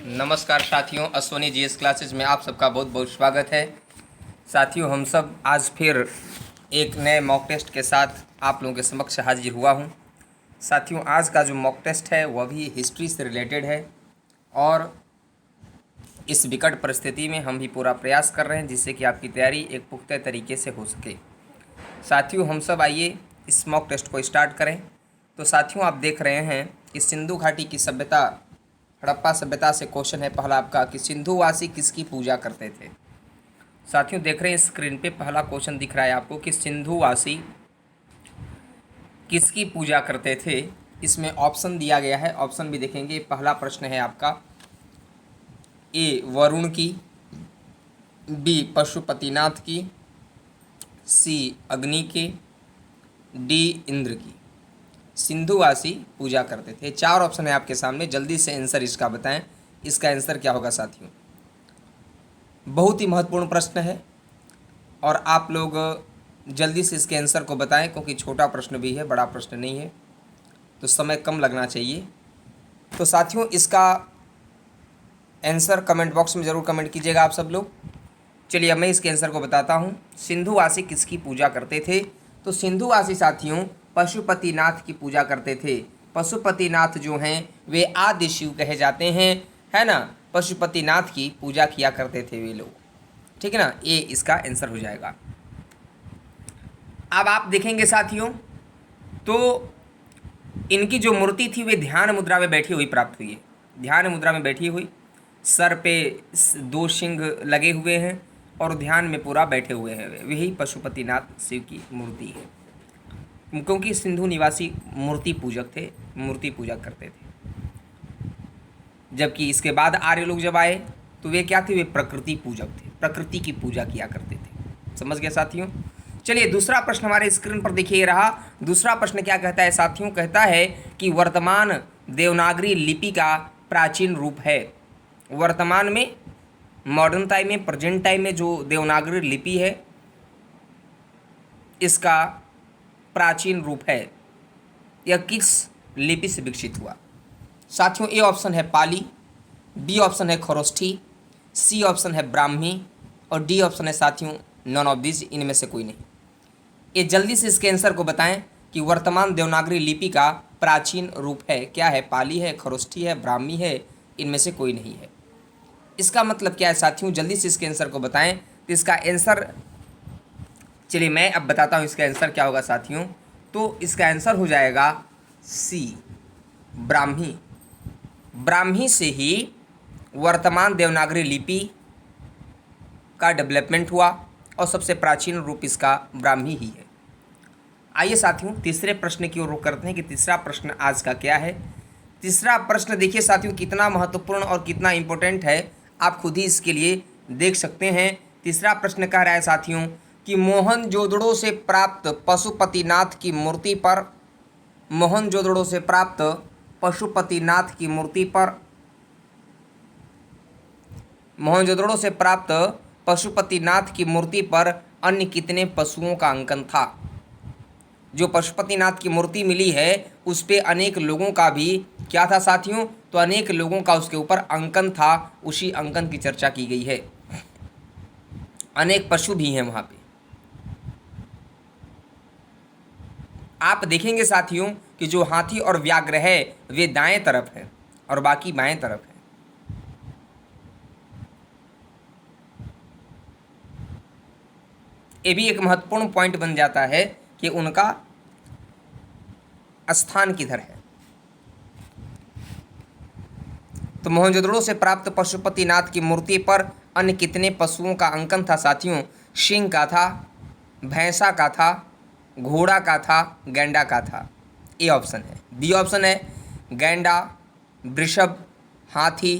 नमस्कार साथियों, Ashwani GS classes में आप सबका बहुत बहुत स्वागत है। साथियों, हम सब आज फिर एक नए मॉक टेस्ट के साथ आप लोगों के समक्ष हाजिर हुआ हूं। साथियों, आज का जो मॉक टेस्ट है वह भी हिस्ट्री से रिलेटेड है और इस विकट परिस्थिति में हम भी पूरा प्रयास कर रहे हैं जिससे कि आपकी तैयारी एक पुख्ता तरीके से हो सके। साथियों, हम सब आइए इस मॉक टेस्ट को स्टार्ट करें। तो साथियों, आप देख रहे हैं कि सिंधु घाटी की सभ्यता, हड़प्पा सभ्यता से क्वेश्चन है पहला आपका कि सिंधुवासी किसकी पूजा करते थे। साथियों, देख रहे हैं स्क्रीन पे पहला क्वेश्चन दिख रहा है आपको कि सिंधुवासी किसकी पूजा करते थे। इसमें ऑप्शन दिया गया है, ऑप्शन भी देखेंगे। पहला प्रश्न है आपका ए वरुण की, बी पशुपतिनाथ की, सी अग्नि के, डी इंद्र की। सिंधुवासी पूजा करते थे। चार ऑप्शन है आपके सामने, जल्दी से आंसर इसका बताएं। इसका आंसर क्या होगा साथियों? बहुत ही महत्वपूर्ण प्रश्न है और आप लोग जल्दी से इसके आंसर को बताएं क्योंकि छोटा प्रश्न भी है, बड़ा प्रश्न नहीं है, तो समय कम लगना चाहिए। तो साथियों, इसका आंसर कमेंट बॉक्स में ज़रूर कमेंट कीजिएगा आप सब लोग। चलिए, अब मैं इसके आंसर को बताता हूँ। सिंधुवासी किसकी पूजा करते थे? तो सिंधुवासी साथियों पशुपतिनाथ की पूजा करते थे। पशुपतिनाथ जो हैं वे आदि शिव कहे जाते हैं, है ना। पशुपतिनाथ की पूजा किया करते थे वे लोग, ठीक है ना। ये इसका आंसर हो जाएगा। अब आप देखेंगे साथियों, तो इनकी जो मूर्ति थी वे ध्यान मुद्रा में बैठी हुई प्राप्त हुई है। ध्यान मुद्रा में बैठी हुई, सर पे दो सिंह लगे हुए हैं और ध्यान में पूरा बैठे हुए हैं। वही पशुपतिनाथ शिव की मूर्ति है, क्योंकि सिंधु निवासी मूर्ति पूजक थे, मूर्ति पूजा करते थे। जबकि इसके बाद आर्य लोग जब आए तो वे क्या थे? वे प्रकृति पूजक थे, प्रकृति की पूजा किया करते थे। समझ गए साथियों? चलिए, दूसरा प्रश्न हमारे स्क्रीन पर देखिए रहा। दूसरा प्रश्न क्या कहता है साथियों? कहता है कि वर्तमान देवनागरी लिपि का प्राचीन रूप है। वर्तमान में, मॉडर्न टाइम में, प्रेजेंट टाइम में जो देवनागरी लिपि है इसका प्राचीन रूप है, यह किस लिपि से विकसित हुआ? साथियों, ए ऑप्शन है पाली, बी ऑप्शन है खरोष्ठी, सी ऑप्शन है ब्राह्मी और डी ऑप्शन है साथियों नॉन ऑफ दिस, इनमें से कोई नहीं। ये जल्दी से इसके आंसर को बताएं कि वर्तमान देवनागरी लिपि का प्राचीन रूप है क्या है? पाली है, खरोष्ठी है, ब्राह्मी है, इनमें से कोई नहीं है। इसका मतलब क्या है साथियों? जल्दी से इसके आंसर को बताएं। तो इसका आंसर, चलिए मैं अब बताता हूँ इसका आंसर क्या होगा साथियों। तो इसका आंसर हो जाएगा सी ब्राह्मी। ब्राह्मी से ही वर्तमान देवनागरी लिपि का डेवलपमेंट हुआ और सबसे प्राचीन रूप इसका ब्राह्मी ही है। आइए साथियों, तीसरे प्रश्न की ओर रुख करते हैं कि तीसरा प्रश्न आज का क्या है। तीसरा प्रश्न देखिए साथियों कितना महत्वपूर्ण और कितना इम्पोर्टेंट है, आप खुद ही इसके लिए देख सकते हैं। तीसरा प्रश्न कह रहा है साथियों कि मोहनजोदड़ो से प्राप्त पशुपतिनाथ की मूर्ति पर, मोहनजोदड़ो से प्राप्त पशुपतिनाथ की मूर्ति पर, मोहनजोदड़ो से प्राप्त पशुपतिनाथ की मूर्ति पर अन्य कितने पशुओं का अंकन था? जो पशुपतिनाथ की मूर्ति मिली है उस पे अनेक लोगों का भी क्या था साथियों? तो अनेक लोगों का उसके ऊपर अंकन था, उसी अंकन की चर्चा की गई है। अनेक पशु भी हैं वहां पे। आप देखेंगे साथियों कि जो हाथी और व्याघ्र है वे दाएं तरफ है और बाकी बाएं तरफ है। ये भी एक महत्वपूर्ण पॉइंट बन जाता है कि उनका स्थान किधर है। तो मोहनजोदड़ो से प्राप्त पशुपतिनाथ की मूर्ति पर अन्य कितने पशुओं का अंकन था साथियों? सिंह का था, भैंसा का था, घोड़ा का था, गैंडा का था। ए ऑप्शन है। बी ऑप्शन है गैंडा, वृषभ, हाथी,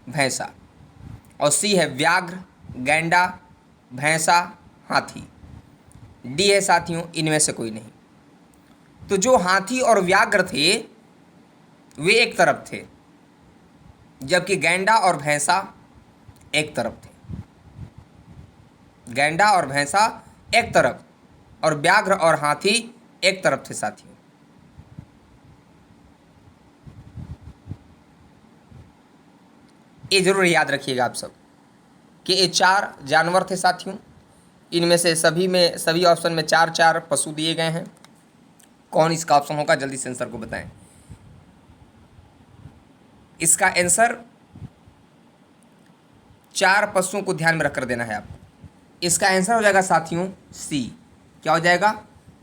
भैंसा। और सी है व्याघ्र, गैंडा, भैंसा, हाथी। डी है साथियों इनमें से कोई नहीं। तो जो हाथी और व्याघ्र थे वे एक तरफ थे, जबकि गैंडा और भैंसा एक तरफ थे। गैंडा और भैंसा एक तरफ और व्याघ्र और हाथी एक तरफ थे साथियों। ये जरूर याद रखिएगा आप सब कि ये 4 जानवर थे साथियों। इनमें से सभी ऑप्शन में 4 पशु दिए गए हैं। कौन इसका ऑप्शन होगा, जल्दी से आंसर को बताएं। इसका आंसर 4 पशुओं को ध्यान में रखकर देना है आपको। इसका आंसर हो जाएगा साथियों सी। क्या हो जाएगा?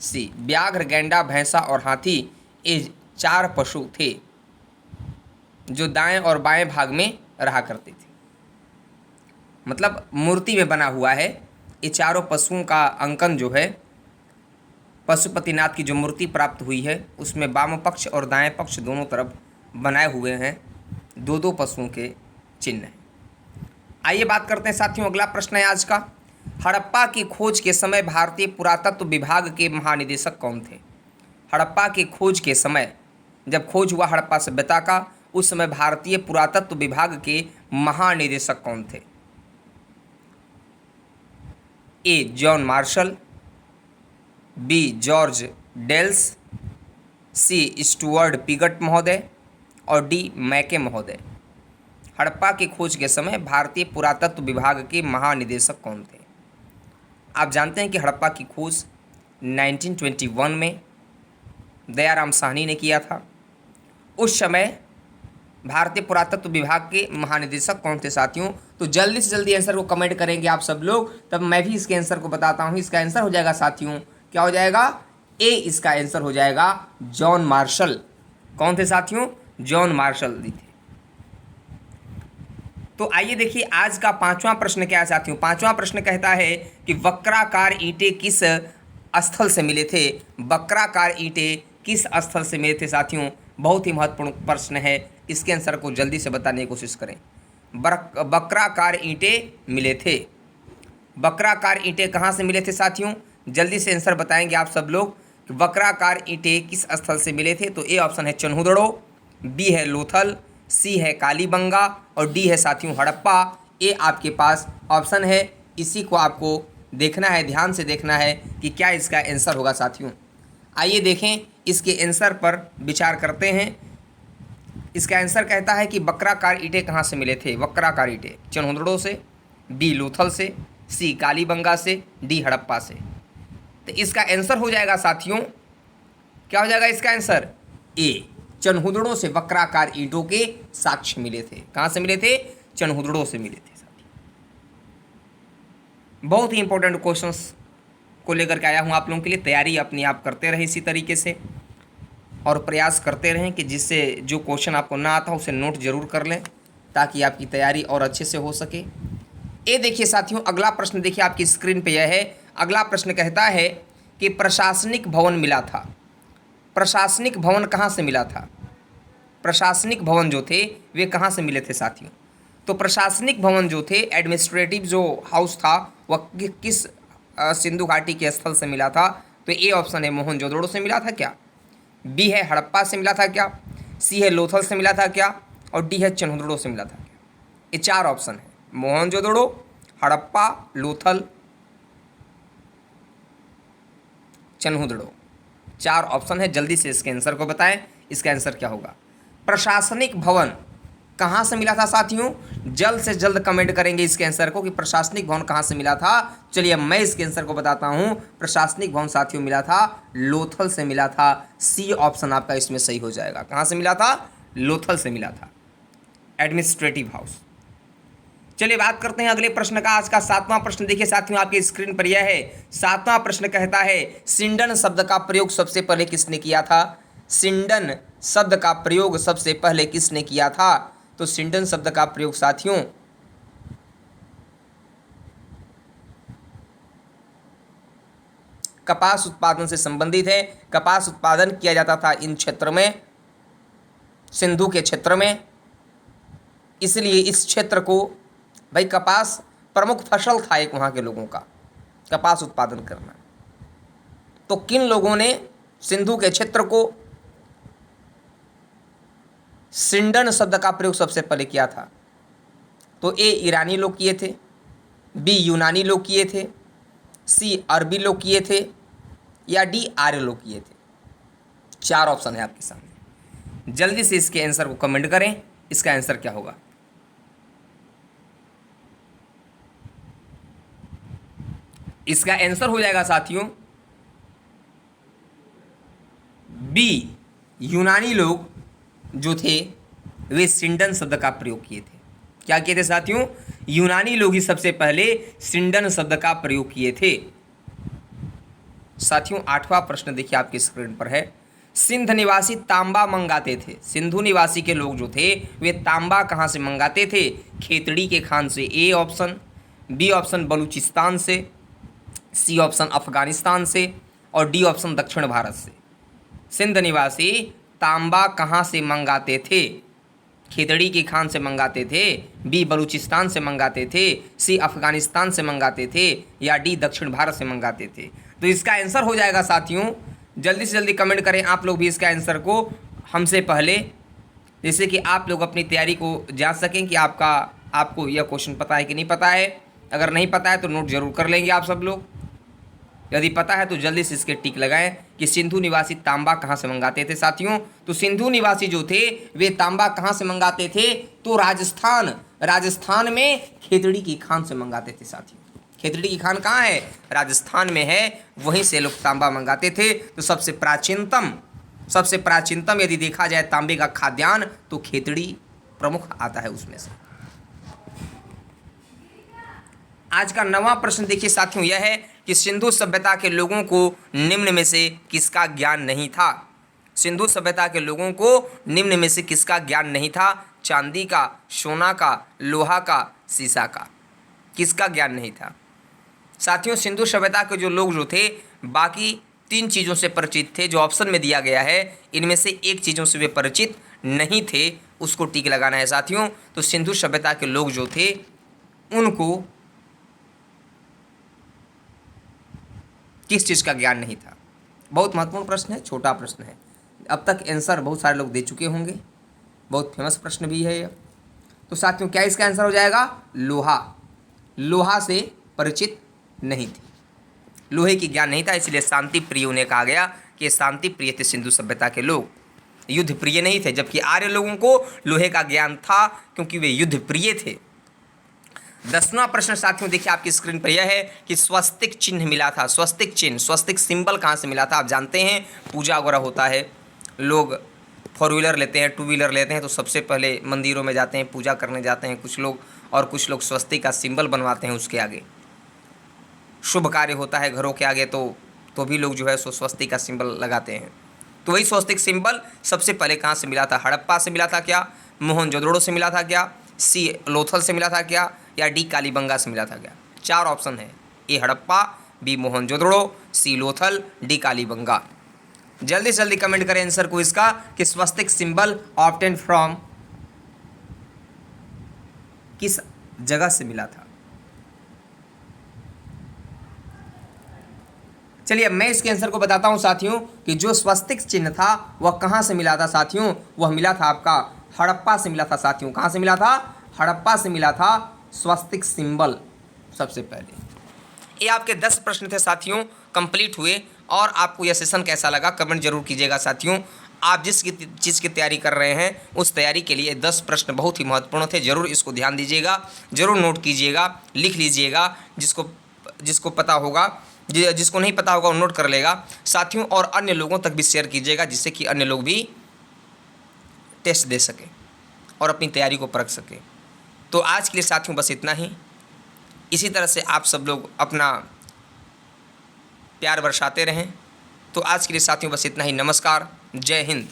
सी। व्याघ्र, गैंडा, भैंसा और हाथी ये 4 पशु थे जो दाएं और बाएं भाग में रहा करते थे। मतलब मूर्ति में बना हुआ है। ये चारों पशुओं का अंकन जो है, पशुपतिनाथ की जो मूर्ति प्राप्त हुई है उसमें वाम पक्ष और दाएं पक्ष दोनों तरफ बनाए हुए हैं 2 पशुओं के चिन्ह हैं। आइए बात करते हैं साथियों, अगला प्रश्न है आज का। हड़प्पा की खोज के समय भारतीय पुरातत्व विभाग के महानिदेशक कौन थे? हड़प्पा की खोज के समय, जब खोज हुआ हड़प्पा सभ्यता का, उस समय भारतीय पुरातत्व विभाग के महानिदेशक कौन थे? A John Marshall, B George Dales, C Stuart Piggott महोदय और डी मैके महोदय। हड़प्पा की खोज के समय भारतीय पुरातत्व विभाग के महानिदेशक कौन थे? आप जानते हैं कि हड़प्पा की खोज 1921 में दयाराम साहनी ने किया था। उस समय भारतीय पुरातत्व विभाग के महानिदेशक कौन थे साथियों? तो जल्दी से जल्दी आंसर को कमेंट करेंगे आप सब लोग, तब मैं भी इसके आंसर को बताता हूँ। इसका आंसर हो जाएगा साथियों, क्या हो जाएगा? ए इसका आंसर हो जाएगा जॉन मार्शल। कौन थे साथियों? जॉन मार्शल जी थे। तो आइए देखिए आज का 5वां प्रश्न क्या है साथियों। 5वां प्रश्न कहता है कि वक्राकार ईंटें किस स्थल से मिले थे? वक्राकार ईंटें किस स्थल से मिले थे साथियों? बहुत ही महत्वपूर्ण प्रश्न है, इसके आंसर को जल्दी से बताने की कोशिश करें। वक्राकार ईंटें मिले थे। वक्राकार ईंटें कहाँ से मिले थे साथियों? जल्दी से आंसर बताएंगे आप सब लोग कि वक्राकार ईंटें किस स्थल से मिले थे। तो ए ऑप्शन है चनहुदड़ो, बी है लोथल, सी है कालीबंगा और डी है साथियों हड़प्पा। ये आपके पास ऑप्शन है, इसी को आपको देखना है, ध्यान से देखना है कि क्या इसका आंसर होगा साथियों। आइए देखें, इसके आंसर पर विचार करते हैं। इसका आंसर कहता है कि वक्राकार ईंटें कहाँ से मिले थे? वक्राकार ईंटें चनहुदड़ो से, बी लोथल से, सी कालीबंगा से, डी हड़प्पा से। तो इसका आंसर हो जाएगा साथियों, क्या हो जाएगा इसका आंसर? ए चनहुदड़ो से वक्राकार ईंटों के साक्ष्य मिले थे। कहाँ से मिले थे? चनहुदड़ो से मिले थे साथियों। बहुत ही इंपॉर्टेंट क्वेश्चंस को लेकर के आया हूँ आप लोगों के लिए। तैयारी अपनी आप करते रहें इसी तरीके से और प्रयास करते रहें कि जिससे जो क्वेश्चन आपको ना आता उसे नोट जरूर कर लें ताकि आपकी तैयारी और अच्छे से हो सके। ये देखिए साथियों, अगला प्रश्न देखिए आपकी स्क्रीन पे यह है। अगला प्रश्न कहता है कि प्रशासनिक भवन मिला था। प्रशासनिक भवन कहाँ से मिला था? प्रशासनिक भवन जो थे वे कहाँ से मिले थे साथियों? तो प्रशासनिक भवन जो थे, एडमिनिस्ट्रेटिव जो हाउस था, वह किस सिंधु घाटी के स्थल से मिला था? तो ए ऑप्शन है मोहनजोदड़ो से मिला था क्या, बी है हड़प्पा से मिला था क्या, सी है लोथल से मिला था क्या और डी है चनहुदड़ो से मिला था क्या? ये 4 ऑप्शन है, मोहनजोदड़ो, हड़प्पा, लोथल, चनहुदड़ो। 4 ऑप्शन है, जल्दी से इसके आंसर को बताएं। इसका आंसर क्या होगा? प्रशासनिक भवन कहाँ से मिला था साथियों? जल्द से जल्द कमेंट करेंगे इसके आंसर को कि प्रशासनिक भवन कहाँ से मिला था। चलिए मैं इसके आंसर को बताता हूँ। प्रशासनिक भवन साथियों मिला था लोथल से मिला था। सी ऑप्शन आपका इसमें सही हो जाएगा। कहाँ से मिला था? लोथल से मिला था, एडमिनिस्ट्रेटिव हाउस। चलिए बात करते हैं अगले प्रश्न का। आज का 7वां प्रश्न देखिए साथियों आपके स्क्रीन पर यह है। 7वां प्रश्न कहता है सिंडन शब्द का प्रयोग सबसे पहले किसने किया था? सिंडन शब्द का प्रयोग सबसे पहले किसने किया था? तो सिंडन शब्द का प्रयोग साथियों कपास उत्पादन से संबंधित है। कपास उत्पादन किया जाता था इन क्षेत्र में, सिंधु के क्षेत्र में, इसलिए इस क्षेत्र को, भाई कपास प्रमुख फसल था एक वहाँ के लोगों का, कपास उत्पादन करना। तो किन लोगों ने सिंधु के क्षेत्र को सिंडन शब्द का प्रयोग सबसे पहले किया था? तो ए ईरानी लोग किए थे, बी यूनानी लोग किए थे, सी अरबी लोग किए थे या डी आर्य लोग किए थे। 4 ऑप्शन है आपके सामने, जल्दी से इसके आंसर को कमेंट करें। इसका आंसर क्या होगा? इसका आंसर हो जाएगा साथियों बी। यूनानी लोग जो थे वे सिंडन शब्द का प्रयोग किए थे। क्या किए थे साथियों? यूनानी लोग ही सबसे पहले सिंडन शब्द का प्रयोग किए थे। साथियों 8वां प्रश्न देखिए आपकी स्क्रीन पर है। सिंध निवासी तांबा मंगाते थे। सिंधु निवासी के लोग जो थे वे तांबा कहाँ से मंगाते थे? खेतड़ी के खान से, A option. B option Balochistan से, सी ऑप्शन अफगानिस्तान से, और डी ऑप्शन दक्षिण भारत से। सिंध निवासी तांबा कहाँ से मंगाते थे? खेतड़ी की खान से मंगाते थे, बी बलूचिस्तान से मंगाते थे, सी अफगानिस्तान से मंगाते थे, या डी दक्षिण भारत से मंगाते थे। तो इसका आंसर हो जाएगा साथियों, जल्दी से जल्दी कमेंट करें आप लोग भी इसका आंसर को हमसे पहले, जैसे कि आप लोग अपनी तैयारी को जान सकें कि आपको यह क्वेश्चन पता है कि नहीं पता है। अगर नहीं पता है तो नोट जरूर कर लेंगे आप सब लोग। यदि पता है तो जल्दी से इसके टिक लगाएं कि सिंधु निवासी तांबा कहाँ से मंगाते थे साथियों। तो सिंधु निवासी जो थे वे तांबा कहाँ से मंगाते थे? तो राजस्थान में खेतड़ी की खान से मंगाते थे साथियों। खेतड़ी की खान कहाँ है? राजस्थान में है, वहीं से लोग तांबा मंगाते थे। तो सबसे प्राचीनतम यदि देखा जाए तांबे का खाद्यान्न तो खेतड़ी प्रमुख आता है उसमें से। आज का 9वां प्रश्न देखिए साथियों, यह है कि सिंधु सभ्यता के लोगों को निम्न में से किसका ज्ञान नहीं था? सिंधु सभ्यता के लोगों को निम्न में से किसका ज्ञान नहीं था? चांदी का, सोना का, लोहा का, सीसा का। किसका ज्ञान नहीं था साथियों? सिंधु सभ्यता के जो लोग जो थे बाकी 3 चीज़ों से परिचित थे जो ऑप्शन में दिया गया है। इनमें से एक चीज़ों से वे परिचित नहीं थे, उसको टिक लगाना है साथियों। तो सिंधु सभ्यता के लोग जो थे उनको किस चीज़ का ज्ञान नहीं था? बहुत महत्वपूर्ण प्रश्न है, छोटा प्रश्न है। अब तक आंसर बहुत सारे लोग दे चुके होंगे, बहुत फेमस प्रश्न भी है यह। तो साथियों क्या इसका आंसर हो जाएगा? लोहा से परिचित नहीं थे, लोहे की ज्ञान नहीं था, इसलिए शांति प्रिय उन्हें कहा गया कि शांति प्रिय थे सिंधु सभ्यता के लोग, युद्ध प्रिय नहीं थे। जबकि आर्य लोगों को लोहे का ज्ञान था क्योंकि वे युद्ध प्रिय थे। 10वां प्रश्न साथियों देखिए आपकी स्क्रीन पर यह है कि स्वस्तिक चिन्ह मिला था। स्वस्तिक चिन्ह, स्वस्तिक सिंबल कहाँ से मिला था? आप जानते हैं पूजा वगैरह होता है, लोग 4 व्हीलर लेते हैं, 2 व्हीलर लेते हैं तो सबसे पहले मंदिरों में जाते हैं, पूजा करने जाते हैं कुछ लोग, और कुछ लोग स्वस्तिक का सिंबल बनवाते हैं उसके आगे। शुभ कार्य होता है घरों के आगे तो भी लोग जो है सो स्वस्तिक का सिंबल लगाते हैं। तो वही स्वस्तिक सिंबल सबसे पहले कहाँ से मिला था? हड़प्पा से मिला था क्या? मोहनजोदड़ो से मिला था क्या? सी लोथल से मिला था क्या? या डी कालीबंगा से मिला था क्या? 4 ऑप्शन है, ए हड़प्पा, बी मोहनजोदड़ो, सी लोथल, डी कालीबंगा। जल्दी से जल्दी कमेंट करें आंसर को इसका कि स्वस्तिक सिंबल ऑब्टेन फ्रॉम किस जगह से मिला था। चलिए अब मैं इसके आंसर को बताता हूं साथियों कि जो स्वस्तिक चिन्ह था वह कहां से मिला था साथियों? वह मिला था आपका हड़प्पा से मिला था साथियों। कहां से मिला था? हड़प्पा से मिला था स्वस्तिक सिंबल सबसे पहले। ये आपके 10 प्रश्न थे साथियों, कंप्लीट हुए। और आपको यह सेशन कैसा लगा कमेंट जरूर कीजिएगा साथियों। आप जिस चीज़ की तैयारी कर रहे हैं उस तैयारी के लिए 10 प्रश्न बहुत ही महत्वपूर्ण थे, जरूर इसको ध्यान दीजिएगा, जरूर नोट कीजिएगा, लिख लीजिएगा। जिसको पता होगा, जिसको नहीं पता होगा वो नोट कर लेगा साथियों, और अन्य लोगों तक भी शेयर कीजिएगा जिससे कि अन्य लोग भी टेस्ट दे सकें और अपनी तैयारी को परख सकें। तो आज के लिए साथियों बस इतना ही। इसी तरह से आप सब लोग अपना प्यार बरसाते रहें। तो आज के लिए साथियों बस इतना ही। नमस्कार, जय हिंद।